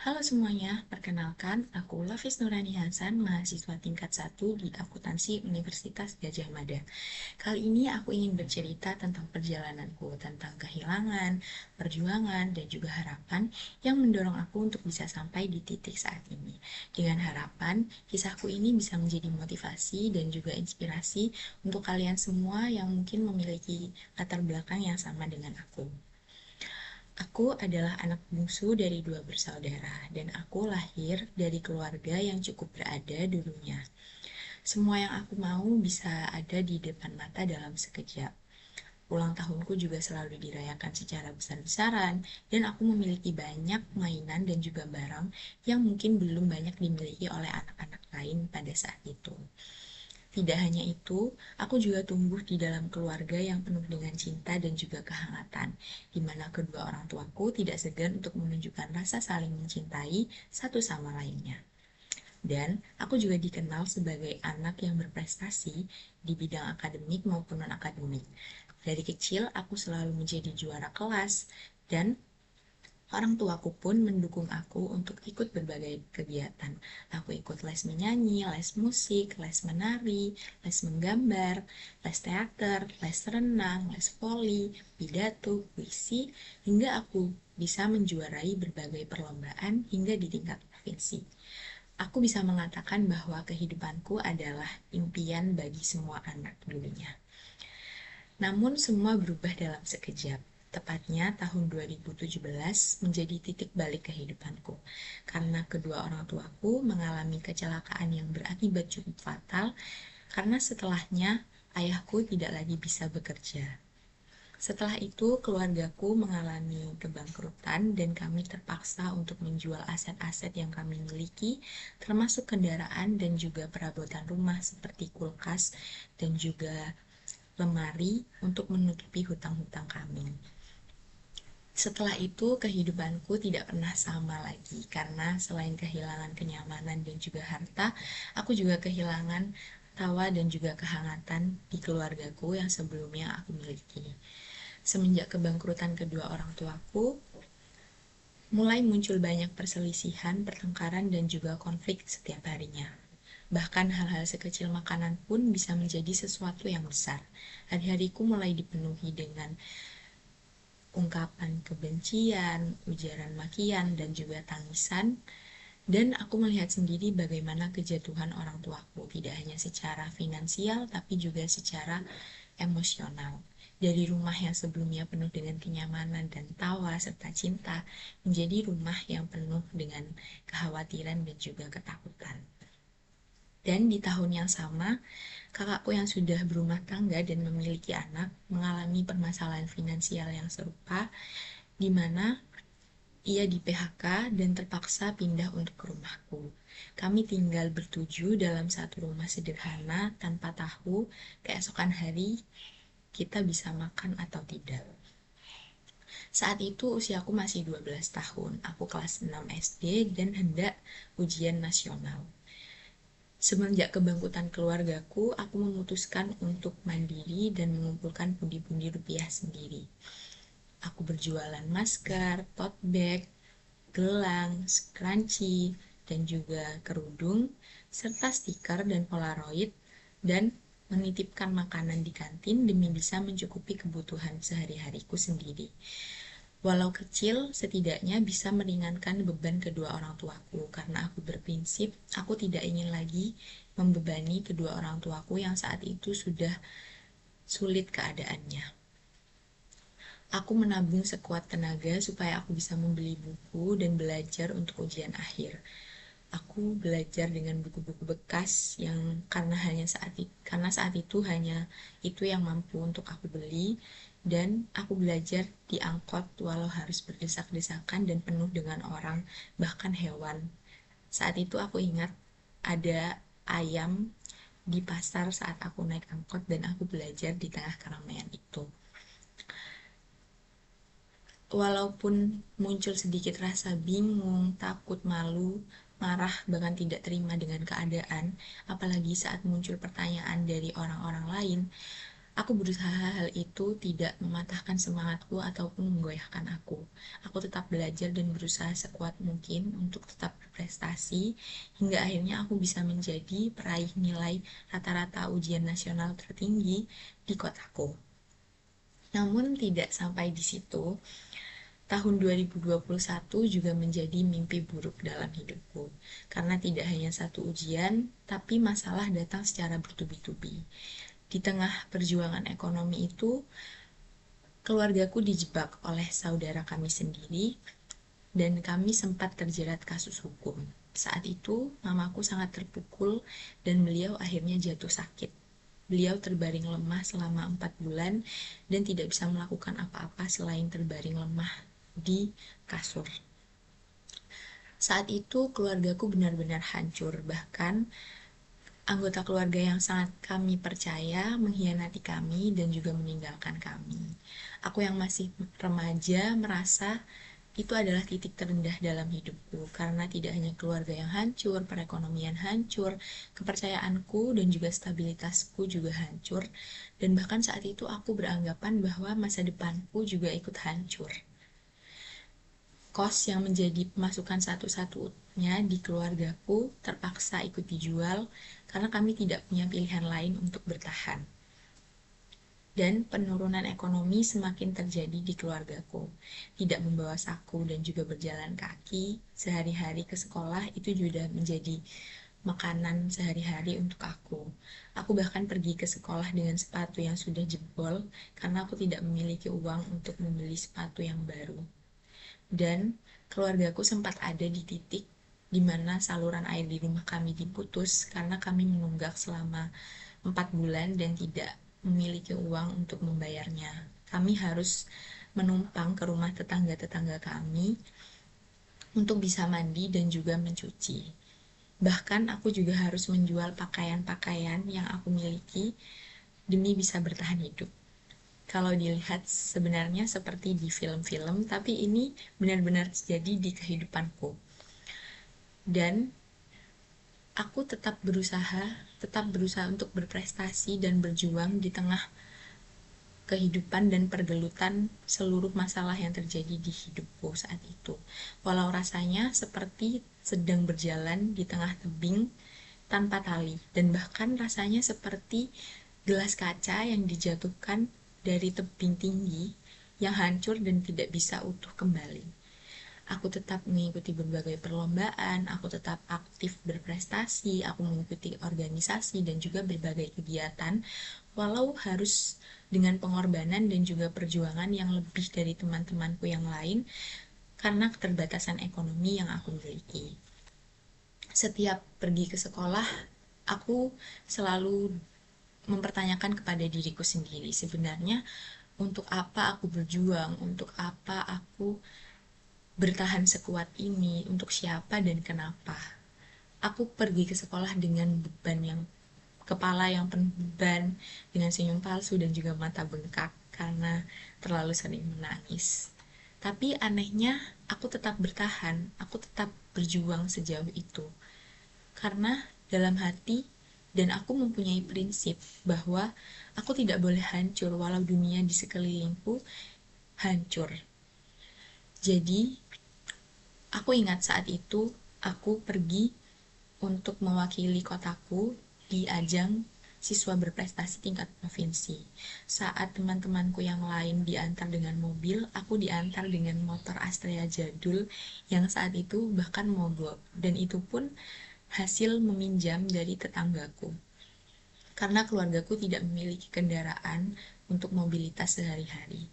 Halo semuanya, perkenalkan aku Lafis Nurani Hasan, mahasiswa tingkat 1 di Akuntansi Universitas Gadjah Mada. Kali ini aku ingin bercerita tentang perjalananku, tentang kehilangan, perjuangan, dan juga harapan yang mendorong aku untuk bisa sampai di titik saat ini. Dengan harapan, kisahku ini bisa menjadi motivasi dan juga inspirasi untuk kalian semua yang mungkin memiliki latar belakang yang sama dengan aku. Aku adalah anak bungsu dari dua bersaudara, dan aku lahir dari keluarga yang cukup berada dulunya. Semua yang aku mau bisa ada di depan mata dalam sekejap. Ulang tahunku juga selalu dirayakan secara besar-besaran, dan aku memiliki banyak mainan dan juga barang yang mungkin belum banyak dimiliki oleh anak-anak lain pada saat itu. Tidak hanya itu, aku juga tumbuh di dalam keluarga yang penuh dengan cinta dan juga kehangatan, di mana kedua orang tuaku tidak segan untuk menunjukkan rasa saling mencintai satu sama lainnya. Dan aku juga dikenal sebagai anak yang berprestasi di bidang akademik maupun non-akademik. Dari kecil, aku selalu menjadi juara kelas, dan orang tuaku pun mendukung aku untuk ikut berbagai kegiatan. Aku ikut les menyanyi, les musik, les menari, les menggambar, les teater, les renang, les voli, pidato, puisi, hingga aku bisa menjuarai berbagai perlombaan hingga di tingkat provinsi. Aku bisa mengatakan bahwa kehidupanku adalah impian bagi semua anak dulunya. Namun semua berubah dalam sekejap. Tepatnya tahun 2017 menjadi titik balik kehidupanku. Karena kedua orang tuaku mengalami kecelakaan yang berakibat cukup fatal, karena setelahnya ayahku tidak lagi bisa bekerja. Setelah itu, keluargaku mengalami kebangkrutan dan kami terpaksa untuk menjual aset-aset yang kami miliki, termasuk kendaraan dan juga perabotan rumah seperti kulkas dan juga lemari untuk menutupi hutang-hutang kami. Setelah itu, kehidupanku tidak pernah sama lagi karena selain kehilangan kenyamanan dan juga harta, aku juga kehilangan tawa dan juga kehangatan di keluargaku yang sebelumnya aku miliki. Semenjak kebangkrutan kedua orang tuaku, mulai muncul banyak perselisihan, pertengkaran, dan juga konflik setiap harinya. Bahkan hal-hal sekecil makanan pun bisa menjadi sesuatu yang besar. Hari-hariku mulai dipenuhi dengan ungkapan kebencian, ujaran makian, dan juga tangisan. Dan aku melihat sendiri bagaimana kejatuhan orang tuaku, tidak hanya secara finansial, tapi juga secara emosional. Dari rumah yang sebelumnya penuh dengan kenyamanan dan tawa serta cinta, menjadi rumah yang penuh dengan kekhawatiran dan juga ketakutan. Dan di tahun yang sama, kakakku yang sudah berumah tangga dan memiliki anak mengalami permasalahan finansial yang serupa, di mana ia di PHK dan terpaksa pindah untuk ke rumahku. Kami tinggal bertuju dalam satu rumah sederhana tanpa tahu keesokan hari kita bisa makan atau tidak. Saat itu usiaku masih 12 tahun, aku kelas 6 SD dan hendak ujian nasional. Semenjak kebangkutan keluargaku, aku memutuskan untuk mandiri dan mengumpulkan pundi-pundi rupiah sendiri. Aku berjualan masker, tote bag, gelang, scrunchie, dan juga kerudung, serta stiker dan polaroid, dan menitipkan makanan di kantin demi bisa mencukupi kebutuhan sehari-hariku sendiri. Walau kecil, setidaknya bisa meringankan beban kedua orang tuaku karena aku berprinsip aku tidak ingin lagi membebani kedua orang tuaku yang saat itu sudah sulit keadaannya. Aku menabung sekuat tenaga supaya aku bisa membeli buku dan belajar untuk ujian akhir. Aku belajar dengan buku-buku bekas yang karena saat itu hanya itu yang mampu untuk aku beli, dan aku belajar di angkot walau harus berdesak-desakan dan penuh dengan orang bahkan hewan. Saat itu aku ingat ada ayam di pasar saat aku naik angkot dan aku belajar di tengah keramaian itu. Walaupun muncul sedikit rasa bingung, takut, malu, marah, bahkan tidak terima dengan keadaan, apalagi saat muncul pertanyaan dari orang-orang lain, Aku berusaha hal itu tidak mematahkan semangatku ataupun menggoyahkan aku. Aku tetap belajar dan berusaha sekuat mungkin untuk tetap berprestasi, hingga akhirnya aku bisa menjadi peraih nilai rata-rata ujian nasional tertinggi di kotaku. Namun tidak sampai di situ, tahun 2021 juga menjadi mimpi buruk dalam hidupku, karena tidak hanya satu ujian, tapi masalah datang secara bertubi-tubi. Di tengah perjuangan ekonomi itu, keluargaku dijebak oleh saudara kami sendiri, dan kami sempat terjerat kasus hukum. Saat itu, mamaku sangat terpukul, dan beliau akhirnya jatuh sakit. Beliau terbaring lemah selama 4 bulan, dan tidak bisa melakukan apa-apa selain terbaring lemah di kasur. Saat itu keluargaku benar-benar hancur, bahkan anggota keluarga yang sangat kami percaya mengkhianati kami dan juga meninggalkan kami. Aku yang masih remaja merasa itu adalah titik terendah dalam hidupku, karena tidak hanya keluarga yang hancur, perekonomian hancur, kepercayaanku dan juga stabilitasku juga hancur, dan bahkan saat itu aku beranggapan bahwa masa depanku juga ikut hancur. Kos yang menjadi pemasukan satu-satunya di keluargaku terpaksa ikut dijual karena kami tidak punya pilihan lain untuk bertahan. Dan penurunan ekonomi semakin terjadi di keluargaku. Tidak membawa saku dan juga berjalan kaki sehari-hari ke sekolah itu juga menjadi makanan sehari-hari untuk aku. Aku bahkan pergi ke sekolah dengan sepatu yang sudah jebol karena aku tidak memiliki uang untuk membeli sepatu yang baru. Dan keluargaku sempat ada di titik di mana saluran air di rumah kami diputus karena kami menunggak selama 4 bulan dan tidak memiliki uang untuk membayarnya. Kami harus menumpang ke rumah tetangga-tetangga kami untuk bisa mandi dan juga mencuci. Bahkan aku juga harus menjual pakaian-pakaian yang aku miliki demi bisa bertahan hidup. Kalau dilihat sebenarnya seperti di film-film, tapi ini benar-benar terjadi di kehidupanku. Dan aku tetap berusaha untuk berprestasi dan berjuang di tengah kehidupan dan pergelutan seluruh masalah yang terjadi di hidupku saat itu. Walau rasanya seperti sedang berjalan di tengah tebing tanpa tali, dan bahkan rasanya seperti gelas kaca yang dijatuhkan dari tebing tinggi yang hancur dan tidak bisa utuh kembali. Aku tetap mengikuti berbagai perlombaan, aku tetap aktif berprestasi, aku mengikuti organisasi dan juga berbagai kegiatan, walau harus dengan pengorbanan dan juga perjuangan yang lebih dari teman-temanku yang lain karena keterbatasan ekonomi yang aku miliki. Setiap pergi ke sekolah, aku selalu mempertanyakan kepada diriku sendiri, sebenarnya untuk apa aku berjuang, untuk apa aku bertahan sekuat ini, untuk siapa dan kenapa. Aku pergi ke sekolah dengan beban yang kepala yang penuh beban, dengan senyum palsu dan juga mata bengkak karena terlalu sering menangis. Tapi anehnya, aku tetap bertahan, aku tetap berjuang sejauh itu. Karena dalam hati dan aku mempunyai prinsip bahwa aku tidak boleh hancur walau dunia di sekelilingku hancur. Jadi, aku ingat saat itu aku pergi untuk mewakili kotaku di ajang siswa berprestasi tingkat provinsi. Saat teman-temanku yang lain diantar dengan mobil, aku diantar dengan motor Astrea jadul yang saat itu bahkan mogok. Dan itu pun hasil meminjam dari tetanggaku. Karena keluargaku tidak memiliki kendaraan untuk mobilitas sehari-hari.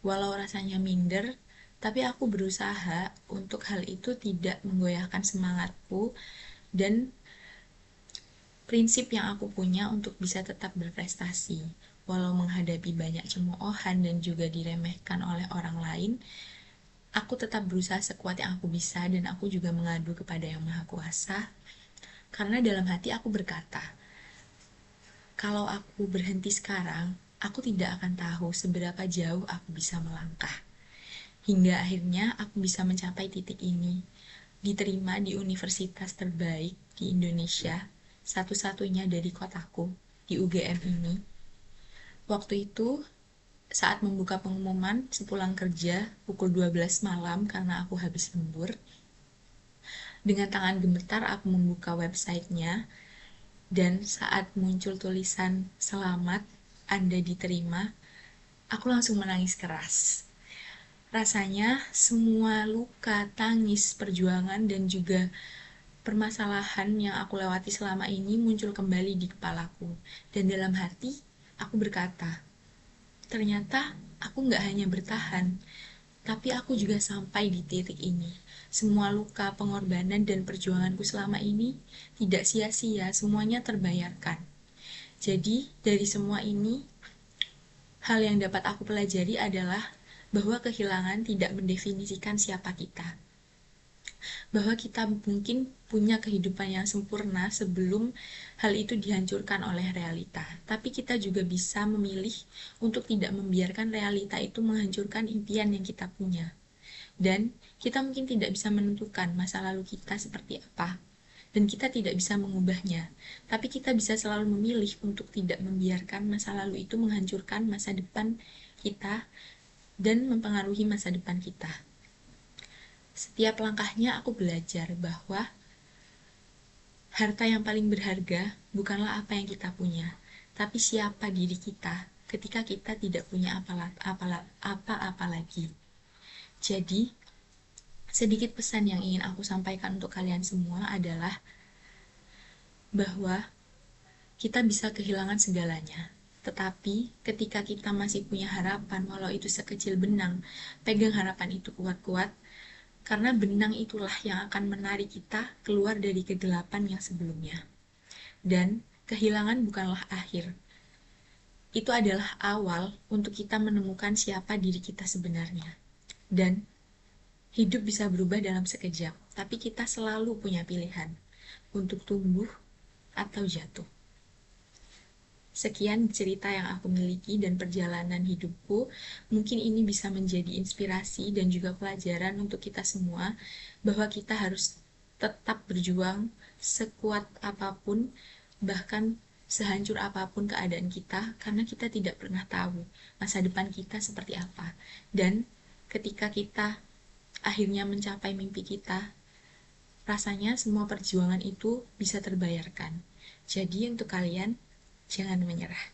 Walau rasanya minder, tapi aku berusaha untuk hal itu tidak menggoyahkan semangatku dan prinsip yang aku punya untuk bisa tetap berprestasi. Walau menghadapi banyak cemoohan dan juga diremehkan oleh orang lain, aku tetap berusaha sekuat yang aku bisa dan aku juga mengadu kepada Yang Maha Kuasa. Karena dalam hati aku berkata, kalau aku berhenti sekarang, aku tidak akan tahu seberapa jauh aku bisa melangkah. Hingga akhirnya aku bisa mencapai titik ini, diterima di universitas terbaik di Indonesia, satu-satunya dari kotaku, di UGM ini. Waktu itu, saat membuka pengumuman sepulang kerja pukul 12 malam karena aku habis lembur, dengan tangan gemetar aku membuka websitenya, dan saat muncul tulisan "Selamat, Anda diterima", aku langsung menangis keras. Rasanya semua luka, tangis, perjuangan, dan juga permasalahan yang aku lewati selama ini muncul kembali di kepalaku. Dan dalam hati, aku berkata, ternyata aku nggak hanya bertahan, tapi aku juga sampai di titik ini. Semua luka, pengorbanan, dan perjuanganku selama ini tidak sia-sia, semuanya terbayarkan. Jadi, dari semua ini, hal yang dapat aku pelajari adalah bahwa kehilangan tidak mendefinisikan siapa kita. Bahwa kita mungkin punya kehidupan yang sempurna sebelum hal itu dihancurkan oleh realita. Tapi kita juga bisa memilih untuk tidak membiarkan realita itu menghancurkan impian yang kita punya. Dan kita mungkin tidak bisa menentukan masa lalu kita seperti apa. Dan kita tidak bisa mengubahnya. Tapi kita bisa selalu memilih untuk tidak membiarkan masa lalu itu menghancurkan masa depan kita dan mempengaruhi masa depan kita. Setiap langkahnya aku belajar bahwa harta yang paling berharga bukanlah apa yang kita punya, tapi siapa diri kita ketika kita tidak punya apa-apa lagi. Jadi, sedikit pesan yang ingin aku sampaikan untuk kalian semua adalah bahwa kita bisa kehilangan segalanya. Tetapi ketika kita masih punya harapan, walau itu sekecil benang, pegang harapan itu kuat-kuat, karena benang itulah yang akan menarik kita keluar dari kegelapan yang sebelumnya. Dan kehilangan bukanlah akhir. Itu adalah awal untuk kita menemukan siapa diri kita sebenarnya. Dan hidup bisa berubah dalam sekejap, tapi kita selalu punya pilihan untuk tumbuh atau jatuh. Sekian cerita yang aku miliki dan perjalanan hidupku. Mungkin ini bisa menjadi inspirasi dan juga pelajaran untuk kita semua, bahwa kita harus tetap berjuang sekuat apapun, bahkan sehancur apapun keadaan kita, karena kita tidak pernah tahu masa depan kita seperti apa. Dan ketika kita akhirnya mencapai mimpi kita, rasanya semua perjuangan itu bisa terbayarkan. Jadi untuk kalian, jangan menyerah.